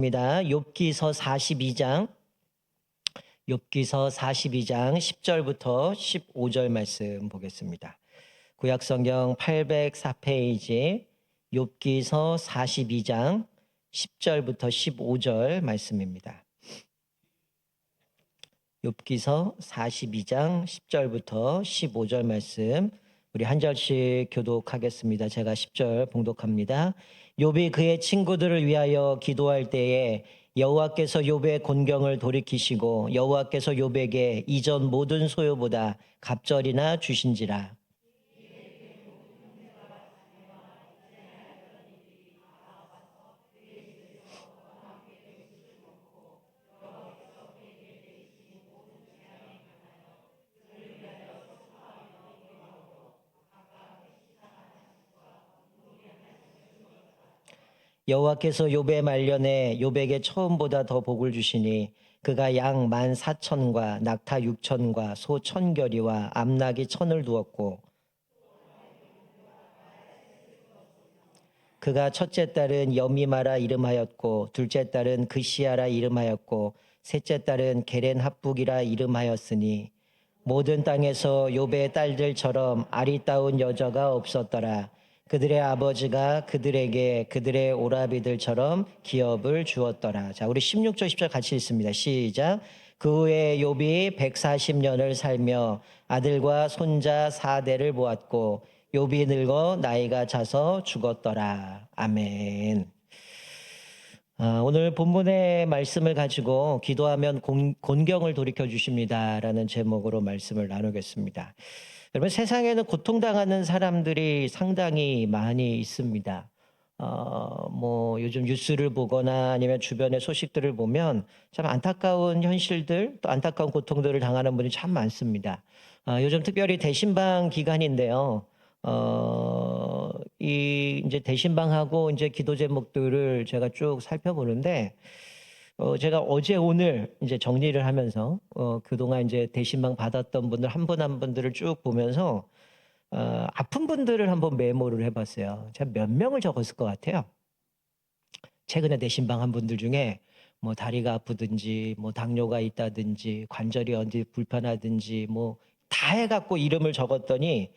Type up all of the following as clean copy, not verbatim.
입니다. 욥기서 42장 10절부터 15절 말씀 보겠습니다. 구약성경 804페이지 욥기서 42장 10절부터 15절 말씀입니다. 욥기서 42장 10절부터 15절 말씀 우리 한 절씩 교독하겠습니다. 제가 10절 봉독합니다. 욥이 그의 친구들을 위하여 기도할 때에 여호와께서 욥의 곤경을 돌이키시고 여호와께서 욥에게 이전 모든 소요보다 갑절이나 주신지라. 여호와께서 욥의 말년에 욥에게 처음보다 더 복을 주시니 그가 양 14,000과 낙타 6,000과 소 1,000결이와 암낙이 1,000을 두었고 그가 첫째 딸은 여미마라 이름하였고 둘째 딸은 그시아라 이름하였고 셋째 딸은 게렌합북이라 이름하였으니 모든 땅에서 욥의 딸들처럼 아리따운 여자가 없었더라. 그들의 아버지가 그들에게 그들의 오라비들처럼 기업을 주었더라. 자, 우리 16절 10절 같이 읽습니다. 시작. 그 후에 욥이 140년을 살며 아들과 손자 4대를 보았고 욥이 늙어 나이가 차서 죽었더라. 아멘. 오늘 본문의 말씀을 가지고 기도하면 곤경을 돌이켜 주십니다라는 제목으로 말씀을 나누겠습니다. 여러분, 세상에는 고통당하는 사람들이 상당히 많이 있습니다. 요즘 뉴스를 보거나 아니면 주변의 소식들을 보면 참 안타까운 현실들 또 안타까운 고통들을 당하는 분이 참 많습니다. 요즘 특별히 대신방 기간인데요. 이제 대신방하고 이제 기도 제목들을 제가 쭉 살펴보는데, 제가 어제 오늘 이제 정리를 하면서, 그동안 이제 대신방 받았던 분들 한 분 한 분들을 쭉 보면서, 아픈 분들을 한번 메모를 해봤어요. 제가 몇 명을 적었을 것 같아요. 최근에 대신방 한 분들 중에 뭐 다리가 아프든지, 뭐 당뇨가 있다든지, 관절이 어디 불편하든지, 뭐 다 해갖고 이름을 적었더니,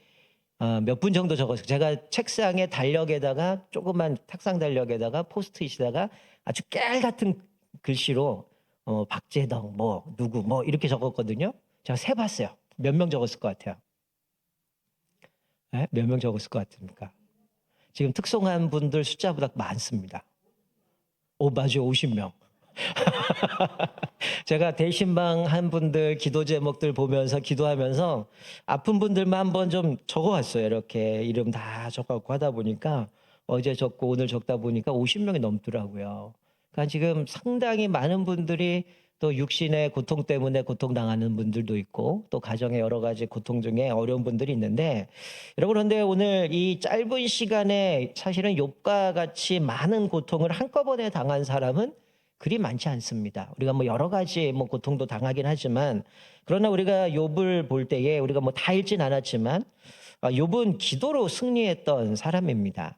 몇 분 정도 적었어요. 제가 책상에 달력에다가 조그만 탁상 달력에다가 포스트잇에다가 아주 깨알 같은 글씨로 박재덕 뭐 누구 뭐 이렇게 적었거든요. 제가 세봤어요. 몇 명 적었을 것 같아요? 네? 몇 명 적었을 것 같습니까? 지금 특송한 분들 숫자보다 많습니다. 맞아요. 50명. 제가 대신방 한 분들 기도 제목들 보면서 기도하면서 아픈 분들만 한번 좀 적어왔어요. 이렇게 이름 다 적어갖고 하다 보니까 어제 적고 오늘 적다 보니까 50명이 넘더라고요. 그러니까 지금 상당히 많은 분들이 또 육신의 고통 때문에 고통당하는 분들도 있고 또 가정의 여러 가지 고통 중에 어려운 분들이 있는데, 여러분, 그런데 오늘 이 짧은 시간에 사실은 욥과 같이 많은 고통을 한꺼번에 당한 사람은 그리 많지 않습니다. 우리가 뭐 여러 가지 뭐 고통도 당하긴 하지만, 그러나 우리가 욥을 볼 때에 우리가 뭐 다 읽진 않았지만 욥은 기도로 승리했던 사람입니다.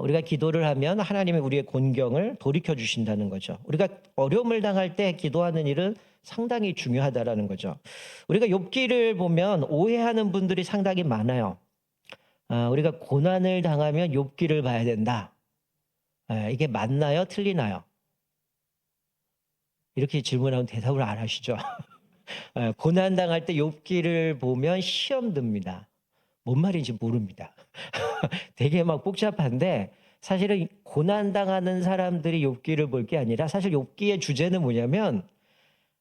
우리가 기도를 하면 하나님이 우리의 곤경을 돌이켜 주신다는 거죠. 우리가 어려움을 당할 때 기도하는 일은 상당히 중요하다라는 거죠. 우리가 욥기를 보면 오해하는 분들이 상당히 많아요. 우리가 고난을 당하면 욥기를 봐야 된다. 이게 맞나요? 틀리나요? 이렇게 질문하면 대답을 안 하시죠. 고난 당할 때 욥기를 보면 시험 듭니다. 뭔 말인지 모릅니다. 되게 막 복잡한데, 사실은 고난 당하는 사람들이 욥기를 볼 게 아니라 사실 욥기의 주제는 뭐냐면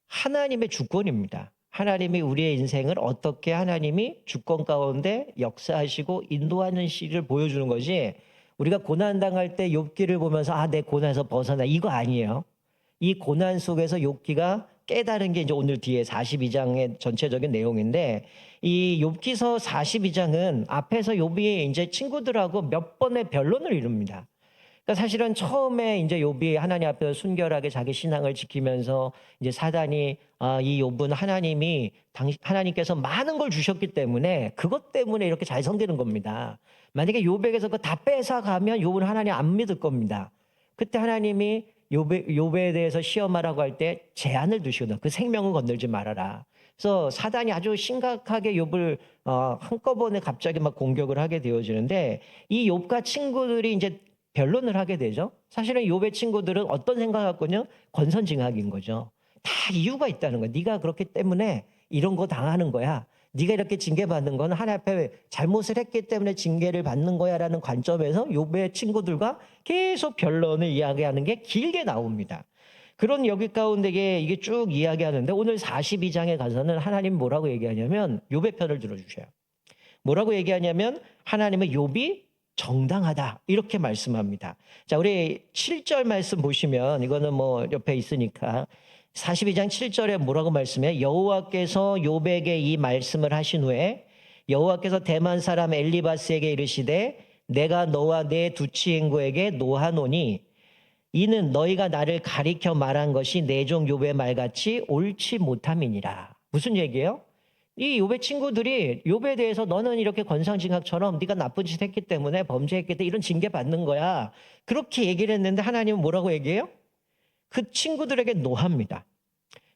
하나님의 주권입니다. 하나님이 우리의 인생을 어떻게 하나님이 주권 가운데 역사하시고 인도하는 시를 보여주는 것이, 우리가 고난 당할 때 욥기를 보면서 내 고난에서 벗어나 이거 아니에요. 이 고난 속에서 욥기가 깨달은 게 이제 오늘 뒤에 42장의 전체적인 내용인데, 이 욥기서 42장은 앞에서 욥이 이제 친구들하고 몇 번의 변론을 이룹니다. 그러니까 사실은 처음에 이제 욥이 하나님 앞에서 순결하게 자기 신앙을 지키면서 이제 사단이 이 욥은 하나님께서 많은 걸 주셨기 때문에 그것 때문에 이렇게 잘 섬기는 겁니다. 만약에 욥에게서 그거 다 뺏어가면 욥은 하나님 안 믿을 겁니다. 그때 하나님이 욥에 대해서 시험하라고 할 때 제한을 두시거든. 그 생명은 건들지 말아라. 그래서 사단이 아주 심각하게 욥을 한꺼번에 갑자기 막 공격을 하게 되어지는데 이 욥과 친구들이 이제 변론을 하게 되죠. 사실은 욥의 친구들은 어떤 생각을 갖고는 권선징악인 거죠. 다 이유가 있다는 거야. 네가 그렇기 때문에 이런 거 당하는 거야. 네가 이렇게 징계받는 건 하나님 앞에 잘못을 했기 때문에 징계를 받는 거야라는 관점에서 욥의 친구들과 계속 변론을 이야기하는 게 길게 나옵니다. 그런 여기 가운데 이게 쭉 이야기하는데 오늘 42장에 가서는 하나님 뭐라고 얘기하냐면 욥의 편을 들어주셔요. 뭐라고 얘기하냐면 하나님은 욥이 정당하다 이렇게 말씀합니다. 자, 우리 7절 말씀 보시면 이거는 뭐 옆에 있으니까 42장 7절에 뭐라고 말씀해? 여호와께서 욥에게 이 말씀을 하신 후에 여호와께서 대만 사람 엘리바스에게 이르시되 내가 너와 내 두 친구에게 노하노니 이는 너희가 나를 가리켜 말한 것이 내 종 욥의 말같이 옳지 못함이니라. 무슨 얘기예요? 이 욥의 친구들이 욥에 대해서 너는 이렇게 권상징악처럼 네가 나쁜 짓 했기 때문에 범죄했기 때문에 이런 징계 받는 거야. 그렇게 얘기를 했는데 하나님은 뭐라고 얘기해요? 그 친구들에게 노합니다.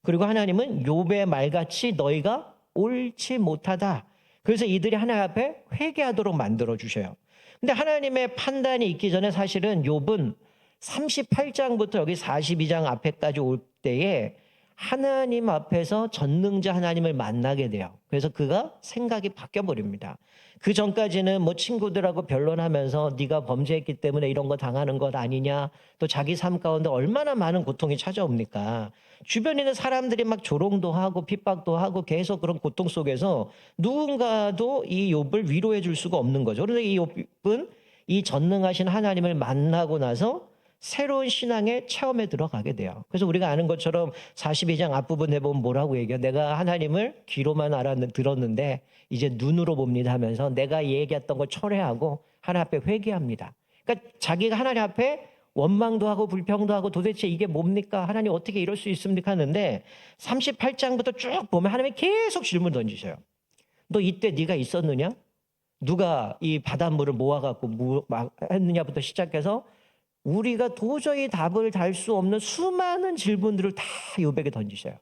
그리고 하나님은 욥의 말같이 너희가 옳지 못하다. 그래서 이들이 하나님 앞에 회개하도록 만들어 주셔요. 근데 하나님의 판단이 있기 전에 사실은 욥은 38장부터 여기 42장 앞에까지 올 때에 하나님 앞에서 전능자 하나님을 만나게 돼요. 그래서 그가 생각이 바뀌어 버립니다. 그 전까지는 뭐 친구들하고 변론하면서 네가 범죄했기 때문에 이런 거 당하는 것 아니냐, 또 자기 삶 가운데 얼마나 많은 고통이 찾아옵니까? 주변에 있는 사람들이 막 조롱도 하고 핍박도 하고 계속 그런 고통 속에서 누군가도 이 욥을 위로해 줄 수가 없는 거죠. 그런데 이 욥은 이 전능하신 하나님을 만나고 나서 새로운 신앙의 체험에 들어가게 돼요. 그래서 우리가 아는 것처럼 42장 앞부분에 보면 뭐라고 얘기해요? 내가 하나님을 귀로만 들었는데 이제 눈으로 봅니다 하면서 내가 얘기했던 걸 철회하고 하나님 앞에 회개합니다. 그러니까 자기가 하나님 앞에 원망도 하고 불평도 하고 도대체 이게 뭡니까? 하나님 어떻게 이럴 수 있습니까? 하는데 38장부터 쭉 보면 하나님이 계속 질문 던지셔요. 너 이때 네가 있었느냐? 누가 이 바닷물을 모아갖고 했느냐부터 시작해서 우리가 도저히 답을 달 수 없는 수많은 질문들을 다 욥에게 던지셔요.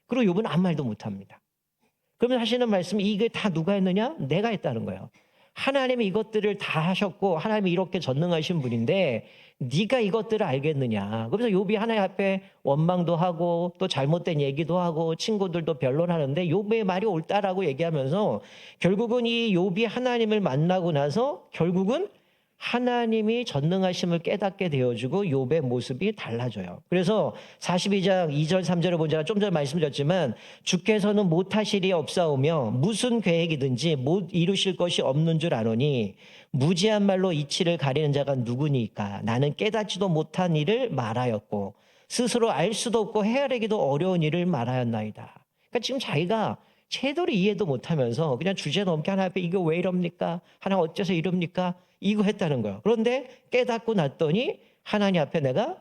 그리고 욥은 아무 말도 못합니다. 그러면 하시는 말씀이 이게 다 누가 했느냐? 내가 했다는 거예요. 하나님이 이것들을 다 하셨고 하나님이 이렇게 전능하신 분인데 네가 이것들을 알겠느냐? 그래서 욥이 하나님 앞에 원망도 하고 또 잘못된 얘기도 하고 친구들도 변론하는데 욥의 말이 옳다라고 얘기하면서 결국은 이 욥이 하나님을 만나고 나서 결국은 하나님이 전능하심을 깨닫게 되어주고 욥의 모습이 달라져요. 그래서 42장 2절 3절을 본 제가 좀 전에 말씀드렸지만 주께서는 못하실이 없사오며 무슨 계획이든지 못 이루실 것이 없는 줄 아노니 무지한 말로 이치를 가리는 자가 누구니까 나는 깨닫지도 못한 일을 말하였고 스스로 알 수도 없고 헤아리기도 어려운 일을 말하였나이다. 그러니까 지금 자기가 제대로 이해도 못하면서 그냥 주제넘게 하나님 앞에 이거 왜 이럽니까? 하나님 어째서 이럽니까? 이거 했다는 거예요. 그런데 깨닫고 났더니 하나님 앞에 내가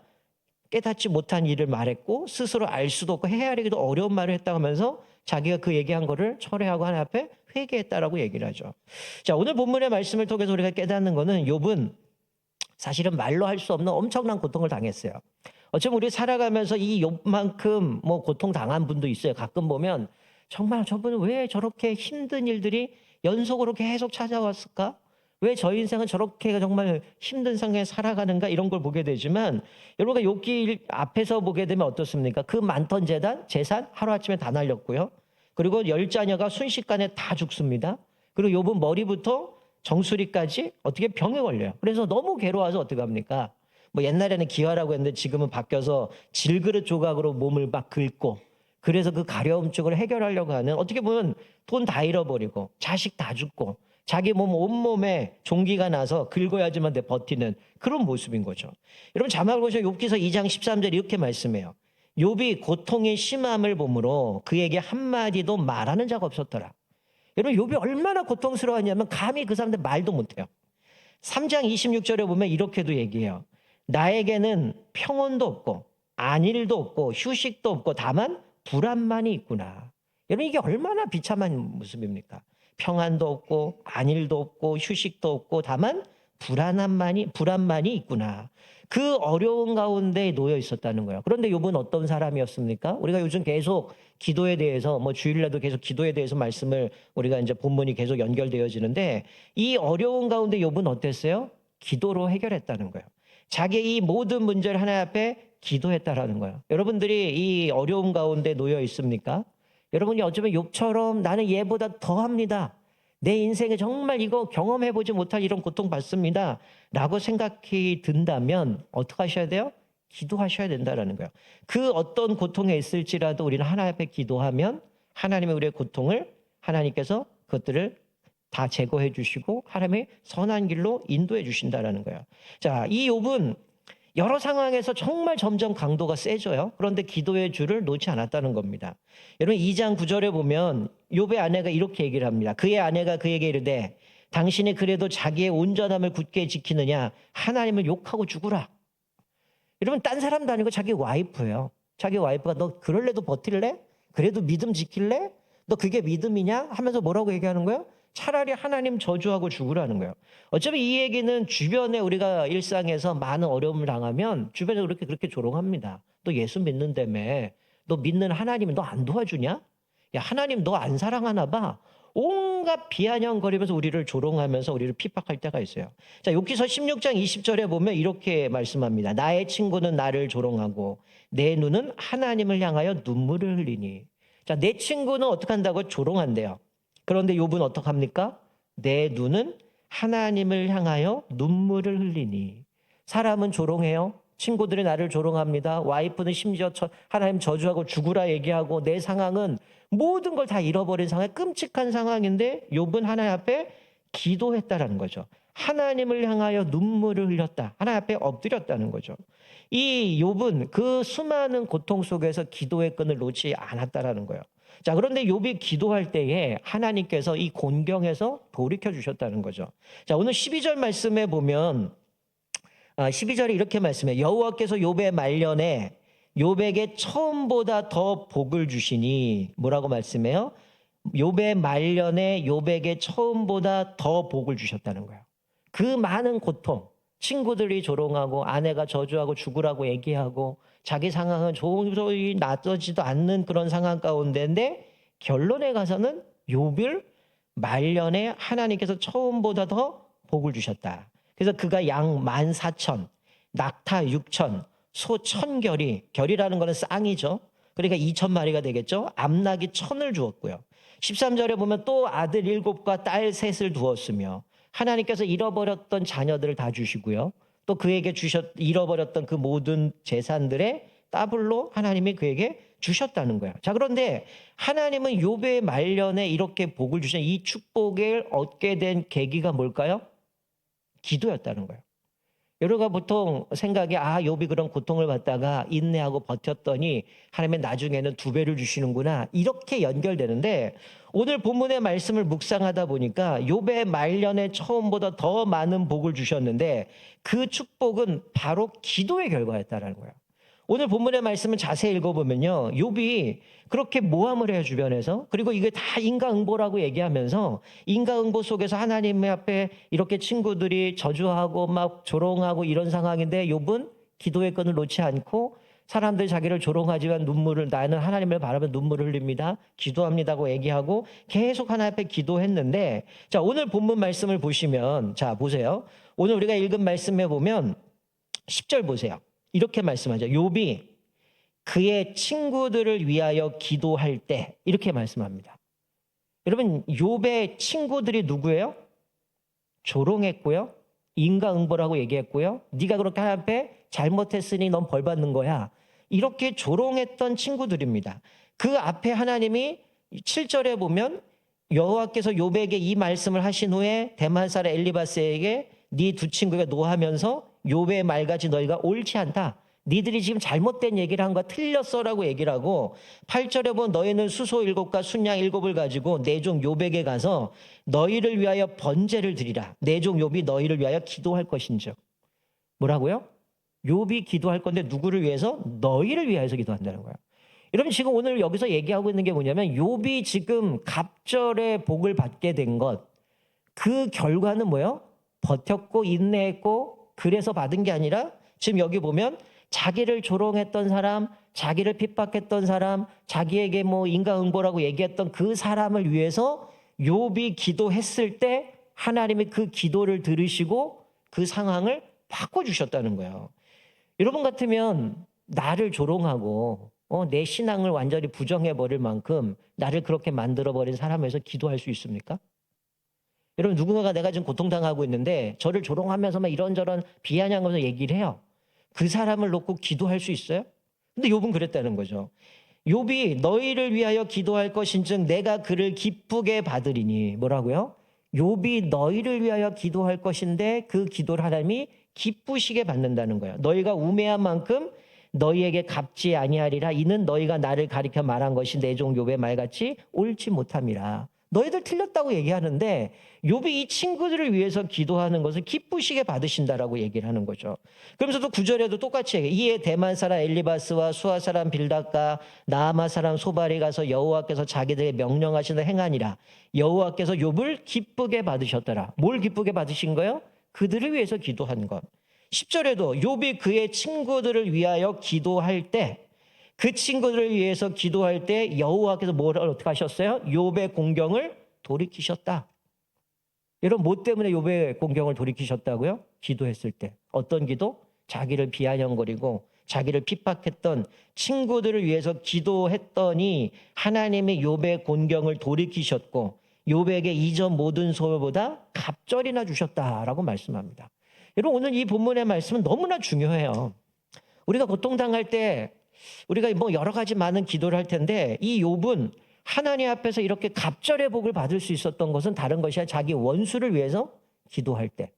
깨닫지 못한 일을 말했고 스스로 알 수도 없고 헤아리기도 어려운 말을 했다고 하면서 자기가 그 얘기한 거를 철회하고 하나님 앞에 회개했다라고 얘기를 하죠. 자, 오늘 본문의 말씀을 통해서 우리가 깨닫는 거는 욥은 사실은 말로 할 수 없는 엄청난 고통을 당했어요. 어쩌면 우리 살아가면서 이 욥만큼 뭐 고통 당한 분도 있어요. 가끔 보면 정말 저분은 왜 저렇게 힘든 일들이 연속으로 계속 찾아왔을까? 왜 저 인생은 저렇게 정말 힘든 상황에 살아가는가 이런 걸 보게 되지만 여러분가 욥기 앞에서 보게 되면 어떻습니까? 그 많던 재산 하루아침에 다 날렸고요. 그리고 10자녀가 순식간에 다 죽습니다. 그리고 욥은 머리부터 정수리까지 어떻게 병에 걸려요. 그래서 너무 괴로워서 어떻게 합니까? 뭐 옛날에는 기화라고 했는데 지금은 바뀌어서 질그릇 조각으로 몸을 막 긁고 그래서 그 가려움증을 해결하려고 하는 어떻게 보면 돈 다 잃어버리고 자식 다 죽고 자기 몸 온몸에 종기가 나서 긁어야지만 돼 버티는 그런 모습인 거죠. 여러분 자막을 보시면 욥기서 2장 13절 이렇게 말씀해요. 욥이 고통의 심함을 보므로 그에게 한마디도 말하는 자가 없었더라. 여러분 욥이 얼마나 고통스러웠냐면 감히 그 사람들 말도 못해요. 3장 26절에 보면 이렇게도 얘기해요. 나에게는 평온도 없고 안일도 없고 휴식도 없고 다만 불안만이 있구나. 여러분 이게 얼마나 비참한 모습입니까? 평안도 없고 안일도 없고 휴식도 없고 다만 불안만이 있구나. 그 어려운 가운데 놓여 있었다는 거예요. 그런데 욥은 어떤 사람이었습니까? 우리가 요즘 계속 기도에 대해서 주일날도 계속 기도에 대해서 말씀을 우리가 이제 본문이 계속 연결되어지는데 이 어려운 가운데 욥은 어땠어요? 기도로 해결했다는 거예요. 자기의 이 모든 문제를 하나님 앞에 기도했다라는 거예요. 여러분들이 이 어려움 가운데 놓여 있습니까? 여러분이 어쩌면 욥처럼 나는 얘보다 더합니다. 내 인생에 정말 이거 경험해보지 못할 이런 고통 받습니다. 라고 생각이 든다면 어떻게 하셔야 돼요? 기도하셔야 된다는 거예요. 그 어떤 고통에 있을지라도 우리는 하나님 앞에 기도하면 하나님의 우리의 고통을 하나님께서 그것들을 다 제거해 주시고 하나님의 선한 길로 인도해 주신다는 거예요. 자, 이 욥은 여러 상황에서 정말 점점 강도가 세져요. 그런데 기도의 줄을 놓지 않았다는 겁니다. 여러분 2장 9절에 보면 욥의 아내가 이렇게 얘기를 합니다. 그의 아내가 그에게 이르되 당신이 그래도 자기의 온전함을 굳게 지키느냐 하나님을 욕하고 죽으라. 여러분 딴 사람도 아니고 자기 와이프예요. 자기 와이프가 너 그럴래도 버틸래? 그래도 믿음 지킬래? 너 그게 믿음이냐? 하면서 뭐라고 얘기하는 거예요? 차라리 하나님 저주하고 죽으라는 거예요. 어차피 이 얘기는 주변에 우리가 일상에서 많은 어려움을 당하면 주변에 그렇게 조롱합니다. 너 예수 믿는다며. 너 믿는 하나님이 너 안 도와주냐? 야 하나님 너 안 사랑하나 봐. 온갖 비아냥거리면서 우리를 조롱하면서 우리를 핍박할 때가 있어요. 자, 욥기서 16장 20절에 보면 이렇게 말씀합니다. 나의 친구는 나를 조롱하고 내 눈은 하나님을 향하여 눈물을 흘리니. 자, 내 친구는 어떻게 한다고? 조롱한대요. 그런데 욥은 어떡합니까? 내 눈은 하나님을 향하여 눈물을 흘리니. 사람은 조롱해요. 친구들이 나를 조롱합니다. 와이프는 심지어 하나님 저주하고 죽으라 얘기하고 내 상황은 모든 걸 다 잃어버린 상황, 끔찍한 상황인데 욥은 하나님 앞에 기도했다라는 거죠. 하나님을 향하여 눈물을 흘렸다. 하나님 앞에 엎드렸다는 거죠. 이 욥은 그 수많은 고통 속에서 기도의 끈을 놓지 않았다라는 거예요. 자, 그런데 욥이 기도할 때에 하나님께서 이 곤경에서 돌이켜 주셨다는 거죠. 자, 오늘 12절 말씀에 보면 12절에 이렇게 말씀해요. 여호와께서 욥의 말년에 욥에게 처음보다 더 복을 주시니 뭐라고 말씀해요? 욥의 말년에 욥에게 처음보다 더 복을 주셨다는 거예요. 그 많은 고통, 친구들이 조롱하고 아내가 저주하고 죽으라고 얘기하고 자기 상황은 도저히 낫지도 않는 그런 상황 가운데인데 결론에 가서는 욥을 말년에 하나님께서 처음보다 더 복을 주셨다. 그래서 그가 양 14,000, 낙타 6,000, 소 1,000결이, 결이라는 거는 쌍이죠. 그러니까 2,000마리가 되겠죠. 암낙이 1,000을 주었고요. 13절에 보면 또 아들 7과 딸 3을 두었으며 하나님께서 잃어버렸던 자녀들을 다 주시고요. 또 그에게 잃어버렸던 그 모든 재산들의 더블로 하나님이 그에게 주셨다는 거예요. 자, 그런데 하나님은 욥의 말년에 이렇게 복을 주신 이 축복을 얻게 된 계기가 뭘까요? 기도였다는 거예요. 여러가 보통 생각이 욥이 그런 고통을 받다가 인내하고 버텼더니 하나님은 나중에는 2배를 주시는구나 이렇게 연결되는데 오늘 본문의 말씀을 묵상하다 보니까 욥의 말년에 처음보다 더 많은 복을 주셨는데 그 축복은 바로 기도의 결과였다는 거예요. 오늘 본문의 말씀을 자세히 읽어보면요. 욥이 그렇게 모함을 해요, 주변에서. 그리고 이게 다 인과응보라고 얘기하면서 인과응보 속에서 하나님 앞에 이렇게 친구들이 저주하고 막 조롱하고 이런 상황인데 욥은 기도의 끈을 놓지 않고 사람들이 자기를 조롱하지만 나는 하나님을 바라며 눈물을 흘립니다. 기도합니다고 얘기하고 계속 하나님 앞에 기도했는데 자, 오늘 본문 말씀을 보시면 자, 보세요. 오늘 우리가 읽은 말씀에 보면 10절 보세요. 이렇게 말씀하죠. 욥이 그의 친구들을 위하여 기도할 때 이렇게 말씀합니다. 여러분 욥의 친구들이 누구예요? 조롱했고요. 인과응보라고 얘기했고요. 네가 그렇게 하나님 앞에 잘못했으니 넌 벌 받는 거야. 이렇게 조롱했던 친구들입니다. 그 앞에 하나님이 7절에 보면 여호와께서 욥에게 이 말씀을 하신 후에 대만 사람 엘리바스에게 네 두 친구가 노하면서 욥의 말같이 너희가 옳지 않다. 니들이 지금 잘못된 얘기를 한 거야. 틀렸어라고 얘기를 하고 8절에 보면 너희는 수소 7과 순양 7을 가지고 내 종 욥에게 가서 너희를 위하여 번제를 드리라. 내 종 욥이 너희를 위하여 기도할 것인즉. 뭐라고요? 욥이 기도할 건데 누구를 위해서? 너희를 위해서 기도한다는 거예요. 여러분 지금 오늘 여기서 얘기하고 있는 게 뭐냐면 욥이 지금 갑절의 복을 받게 된 것, 그 결과는 뭐예요? 버텼고 인내했고 그래서 받은 게 아니라 지금 여기 보면 자기를 조롱했던 사람, 자기를 핍박했던 사람, 자기에게 뭐 인과응보라고 얘기했던 그 사람을 위해서 욥이 기도했을 때 하나님이 그 기도를 들으시고 그 상황을 바꿔주셨다는 거예요. 여러분 같으면 나를 조롱하고 내 신앙을 완전히 부정해버릴 만큼 나를 그렇게 만들어버린 사람에서 기도할 수 있습니까? 여러분 누군가가 내가 지금 고통당하고 있는데 저를 조롱하면서 막 이런저런 비아냥하면서 얘기를 해요. 그 사람을 놓고 기도할 수 있어요? 근데 욥은 그랬다는 거죠. 욥이 너희를 위하여 기도할 것인즉 내가 그를 기쁘게 받으리니 뭐라고요? 욥이 너희를 위하여 기도할 것인데 그 기도를 하나님이 기쁘시게 받는다는 거예요. 너희가 우매한 만큼 너희에게 갚지 아니하리라. 이는 너희가 나를 가리켜 말한 것이 내 종 욥의 말같이 옳지 못함이라. 너희들 틀렸다고 얘기하는데 욥이 이 친구들을 위해서 기도하는 것을 기쁘시게 받으신다라고 얘기를 하는 거죠. 그러면서도 9절에도 똑같이 얘기해요. 이에 대만 사람 엘리바스와 수아 사람 빌닷과 나아마 사람 소발이 가서 여호와께서 자기들에게 명령하시는 행하니라. 여호와께서 욥을 기쁘게 받으셨더라. 뭘 기쁘게 받으신 거예요? 그들을 위해서 기도한 것. 10절에도 욥이 그의 친구들을 위하여 기도할 때 그 친구들을 위해서 기도할 때 여호와께서 뭘 어떻게 하셨어요? 욥의 공경을 돌이키셨다. 여러분 뭐 때문에 욥의 공경을 돌이키셨다고요? 기도했을 때. 어떤 기도? 자기를 비아냥거리고 자기를 핍박했던 친구들을 위해서 기도했더니 하나님이 욥의 공경을 돌이키셨고 욥에게 이전 모든 소유보다 갑절이나 주셨다라고 말씀합니다. 여러분 오늘 이 본문의 말씀은 너무나 중요해요. 우리가 고통당할 때 우리가 뭐 여러 가지 많은 기도를 할 텐데 이 욥은 하나님 앞에서 이렇게 갑절의 복을 받을 수 있었던 것은 다른 것이 아니라 자기 원수를 위해서 기도할 때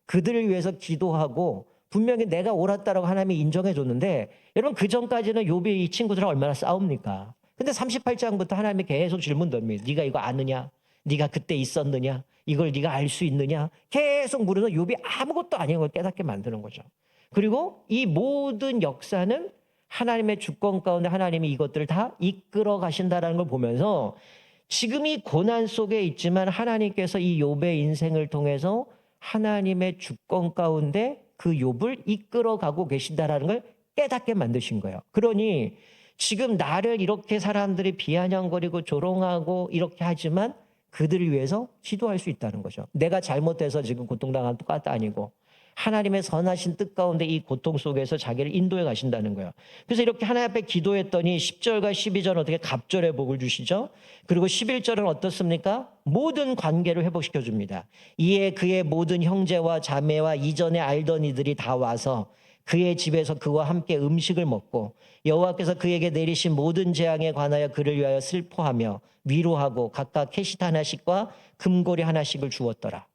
그들을 위해서 기도하고 분명히 내가 옳았다라고 하나님이 인정해 줬는데 여러분 그 전까지는 욥이 이 친구들하고 얼마나 싸웁니까? 근데 38장부터 하나님이 계속 질문 던집니다. 네가 이거 아느냐? 네가 그때 있었느냐? 이걸 네가 알 수 있느냐? 계속 물어서 욥이 아무것도 아닌 걸 깨닫게 만드는 거죠. 그리고 이 모든 역사는 하나님의 주권 가운데 하나님이 이것들을 다 이끌어 가신다는 걸 보면서 지금 이 고난 속에 있지만 하나님께서 이 욥의 인생을 통해서 하나님의 주권 가운데 그 욥을 이끌어 가고 계신다는 걸 깨닫게 만드신 거예요. 그러니 지금 나를 이렇게 사람들이 비아냥거리고 조롱하고 이렇게 하지만 그들을 위해서 기도할 수 있다는 거죠. 내가 잘못해서 지금 고통당한 것도 아니고 하나님의 선하신 뜻 가운데 이 고통 속에서 자기를 인도해 가신다는 거예요. 그래서 이렇게 하나님 앞에 기도했더니 10절과 12절은 어떻게 갑절의 복을 주시죠? 그리고 11절은 어떻습니까? 모든 관계를 회복시켜 줍니다. 이에 그의 모든 형제와 자매와 이전에 알던 이들이 다 와서 그의 집에서 그와 함께 음식을 먹고 여호와께서 그에게 내리신 모든 재앙에 관하여 그를 위하여 슬퍼하며 위로하고 각각 캐시트 하나씩과 금고리 하나씩을 주었더라.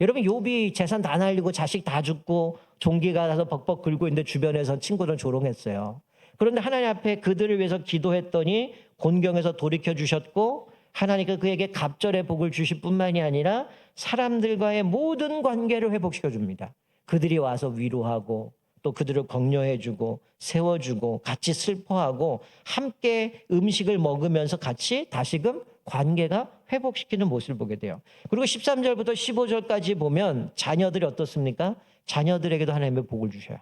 여러분 욥이 재산 다 날리고 자식 다 죽고 종기가 나서 벅벅 긁고 있는데 주변에서 친구들은 조롱했어요. 그런데 하나님 앞에 그들을 위해서 기도했더니 곤경에서 돌이켜 주셨고 하나님께서 그에게 갑절의 복을 주실 뿐만이 아니라 사람들과의 모든 관계를 회복시켜 줍니다. 그들이 와서 위로하고 또 그들을 격려해주고 세워주고 같이 슬퍼하고 함께 음식을 먹으면서 같이 다시금 관계가 회복시키는 모습을 보게 돼요. 그리고 13절부터 15절까지 보면 자녀들이 어떻습니까? 자녀들에게도 하나님의 복을 주셔요.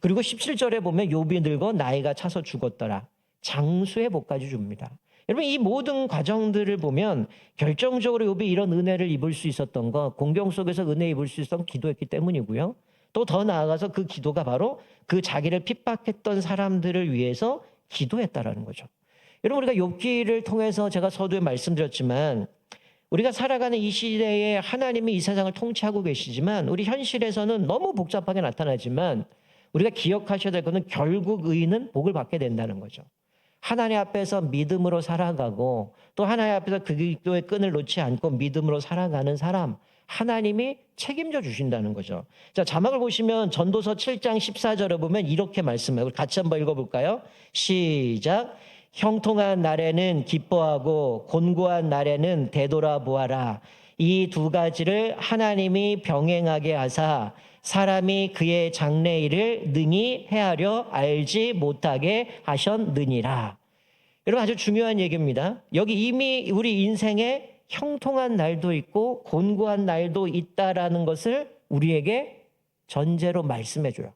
그리고 17절에 보면 욥이 늙어 나이가 차서 죽었더라. 장수의 복까지 줍니다. 여러분 이 모든 과정들을 보면 결정적으로 욥이 이런 은혜를 입을 수 있었던 거 공경 속에서 은혜 입을 수 있었던 기도했기 때문이고요. 또 더 나아가서 그 기도가 바로 그 자기를 핍박했던 사람들을 위해서 기도했다라는 거죠. 여러분 우리가 욥기를 통해서 제가 서두에 말씀드렸지만 우리가 살아가는 이 시대에 하나님이 이 세상을 통치하고 계시지만 우리 현실에서는 너무 복잡하게 나타나지만 우리가 기억하셔야 될 것은 결국 의인은 복을 받게 된다는 거죠. 하나님 앞에서 믿음으로 살아가고 또 하나님 앞에서 그 기도의 끈을 놓지 않고 믿음으로 살아가는 사람 하나님이 책임져 주신다는 거죠. 자, 자막을 보시면 전도서 7장 14절에 보면 이렇게 말씀해요. 같이 한번 읽어볼까요? 시작. 형통한 날에는 기뻐하고 곤고한 날에는 되돌아보아라. 이 두 가지를 하나님이 병행하게 하사 사람이 그의 장래일을 능히 헤아려 알지 못하게 하셨느니라. 여러분 아주 중요한 얘기입니다. 여기 이미 우리 인생에 형통한 날도 있고 곤고한 날도 있다라는 것을 우리에게 전제로 말씀해 줘요.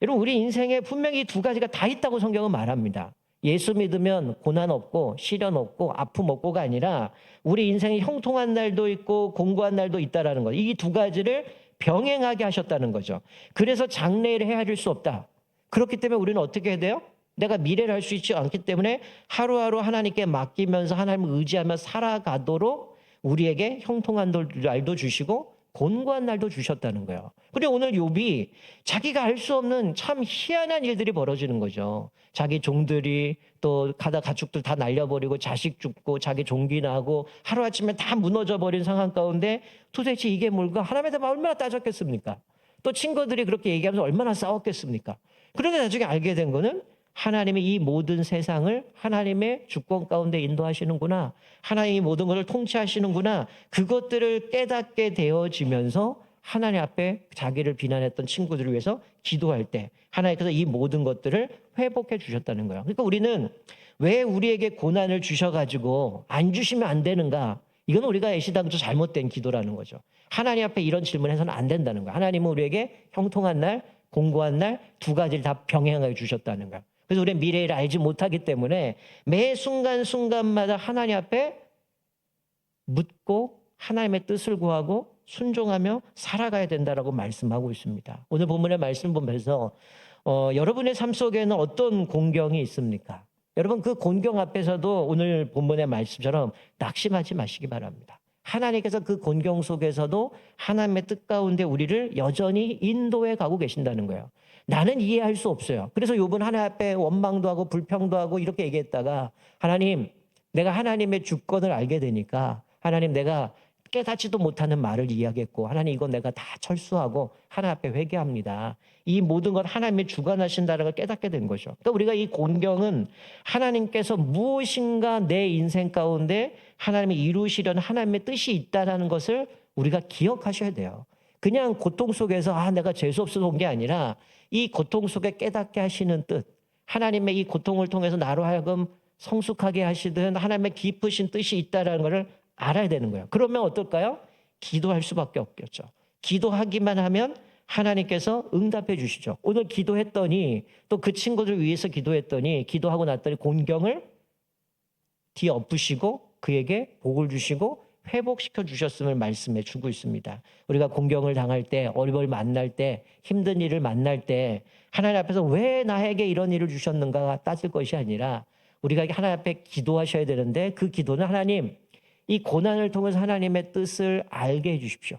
여러분, 우리 인생에 분명히 두 가지가 다 있다고 성경은 말합니다. 예수 믿으면 고난 없고 시련 없고 아픔 없고가 아니라 우리 인생에 형통한 날도 있고 곤고한 날도 있다라는 거. 이 두 가지를 병행하게 하셨다는 거죠. 그래서 장래를 헤아릴 수 없다. 그렇기 때문에 우리는 어떻게 해야 돼요? 내가 미래를 할 수 있지 않기 때문에 하루하루 하나님께 맡기면서 하나님을 의지하며 살아가도록 우리에게 형통한 날도 주시고 곤고한 날도 주셨다는 거예요. 근데 오늘 욥이 자기가 알 수 없는 참 희한한 일들이 벌어지는 거죠. 자기 종들이 또 가축들 다 날려버리고 자식 죽고 자기 종기 나고 하루아침에 다 무너져 버린 상황 가운데 도대체 이게 뭘까? 하나님에 대해 얼마나 따졌겠습니까? 또 친구들이 그렇게 얘기하면서 얼마나 싸웠겠습니까? 그런데 나중에 알게 된 거는 하나님이 이 모든 세상을 하나님의 주권 가운데 인도하시는구나. 하나님이 모든 것을 통치하시는구나. 그것들을 깨닫게 되어지면서 하나님 앞에 자기를 비난했던 친구들을 위해서 기도할 때 하나님께서 이 모든 것들을 회복해 주셨다는 거예요. 그러니까 우리는 왜 우리에게 고난을 주셔가지고 안 주시면 안 되는가? 이건 우리가 애시당초 잘못된 기도라는 거죠. 하나님 앞에 이런 질문해서는 안 된다는 거예요. 하나님은 우리에게 형통한 날, 공고한 날 두 가지를 다 병행하여 주셨다는 거예요. 그래서 우리는 미래를 알지 못하기 때문에 매 순간순간마다 하나님 앞에 묻고 하나님의 뜻을 구하고 순종하며 살아가야 된다라고 말씀하고 있습니다. 오늘 본문의 말씀 보면서 여러분의 삶 속에는 어떤 공경이 있습니까? 여러분 그 공경 앞에서도 오늘 본문의 말씀처럼 낙심하지 마시기 바랍니다. 하나님께서 그 공경 속에서도 하나님의 뜻 가운데 우리를 여전히 인도해 가고 계신다는 거예요. 나는 이해할 수 없어요. 그래서 욥은 하나님 앞에 원망도 하고 불평도 하고 이렇게 얘기했다가 하나님, 내가 하나님의 주권을 알게 되니까 하나님 내가 깨닫지도 못하는 말을 이야기했고 하나님 이건 내가 다 철수하고 하나님 앞에 회개합니다. 이 모든 건 하나님이 주관하신다는 걸 깨닫게 된 거죠. 그러니까 우리가 이 공경은 하나님께서 무엇인가 내 인생 가운데 하나님이 이루시려는 하나님의 뜻이 있다는 것을 우리가 기억하셔야 돼요. 그냥 고통 속에서 내가 재수 없어서 온 게 아니라 이 고통 속에 깨닫게 하시는 뜻, 하나님의 이 고통을 통해서 나로 하여금 성숙하게 하시든 하나님의 깊으신 뜻이 있다는 것을 알아야 되는 거예요. 그러면 어떨까요? 기도할 수밖에 없겠죠. 기도하기만 하면 하나님께서 응답해 주시죠. 오늘 기도했더니 또 그 친구들 위해서 기도했더니 기도하고 났더니 곤경을 뒤엎으시고 그에게 복을 주시고 회복시켜 주셨음을 말씀해 주고 있습니다. 우리가 공경을 당할 때, 어려움을 만날 때, 힘든 일을 만날 때 하나님 앞에서 왜 나에게 이런 일을 주셨는가 따질 것이 아니라 우리가 하나님 앞에 기도하셔야 되는데 그 기도는 하나님, 이 고난을 통해서 하나님의 뜻을 알게 해 주십시오.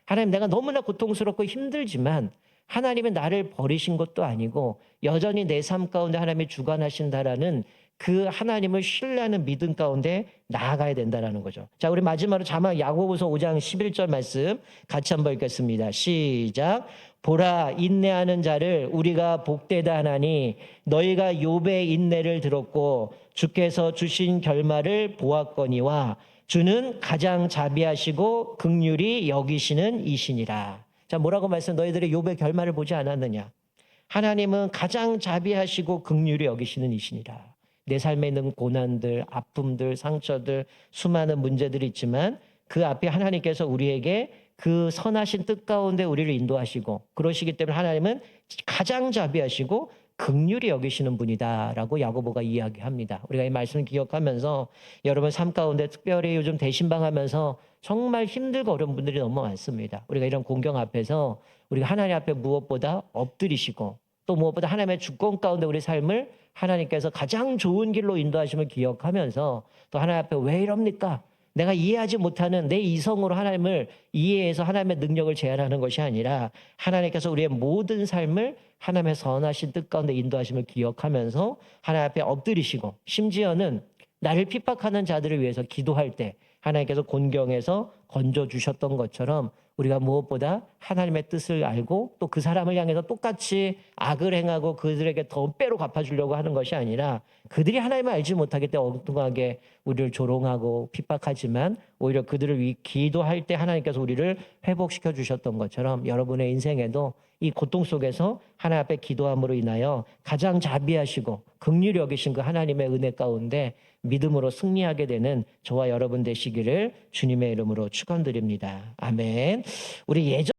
하나님, 내가 너무나 고통스럽고 힘들지만 하나님은 나를 버리신 것도 아니고 여전히 내 삶 가운데 하나님이 주관하신다라는 그 하나님을 신뢰하는 믿음 가운데 나아가야 된다는 거죠. 자, 우리 마지막으로 자막 야고보서 5장 11절 말씀 같이 한번 읽겠습니다. 시작. 보라, 인내하는 자를 우리가 복되다 하나니 너희가 욥의 인내를 들었고 주께서 주신 결말을 보았거니와 주는 가장 자비하시고 긍휼히 여기시는 이시니라. 자, 뭐라고 말씀? 너희들이 욥의 결말을 보지 않았느냐? 하나님은 가장 자비하시고 긍휼히 여기시는 이시니라. 내 삶에 있는 고난들, 아픔들, 상처들, 수많은 문제들이 있지만 그 앞에 하나님께서 우리에게 그 선하신 뜻 가운데 우리를 인도하시고 그러시기 때문에 하나님은 가장 자비하시고 긍휼히 여기시는 분이다라고 야고보가 이야기합니다. 우리가 이 말씀을 기억하면서 여러분 삶 가운데 특별히 요즘 대신방하면서 정말 힘들고 어려운 분들이 너무 많습니다. 우리가 이런 공경 앞에서 우리가 하나님 앞에 무엇보다 엎드리시고 또 무엇보다 하나님의 주권 가운데 우리 삶을 하나님께서 가장 좋은 길로 인도하심을 기억하면서 또 하나님 앞에 왜 이럽니까? 내가 이해하지 못하는 내 이성으로 하나님을 이해해서 하나님의 능력을 제한하는 것이 아니라 하나님께서 우리의 모든 삶을 하나님의 선하신 뜻 가운데 인도하심을 기억하면서 하나님 앞에 엎드리시고 심지어는 나를 핍박하는 자들을 위해서 기도할 때 하나님께서 곤경에서 건져주셨던 것처럼 우리가 무엇보다 하나님의 뜻을 알고 또 그 사람을 향해서 똑같이 악을 행하고 그들에게 더 배로 갚아주려고 하는 것이 아니라 그들이 하나님을 알지 못하기 때문에 엉뚱하게 우리를 조롱하고 핍박하지만 오히려 그들을 위해 기도할 때 하나님께서 우리를 회복시켜 주셨던 것처럼 여러분의 인생에도 이 고통 속에서 하나님 앞에 기도함으로 인하여 가장 자비하시고 긍휼히 여기신 그 하나님의 은혜 가운데 믿음으로 승리하게 되는 저와 여러분 되시기를 주님의 이름으로 축원드립니다. 아멘. 우리 예전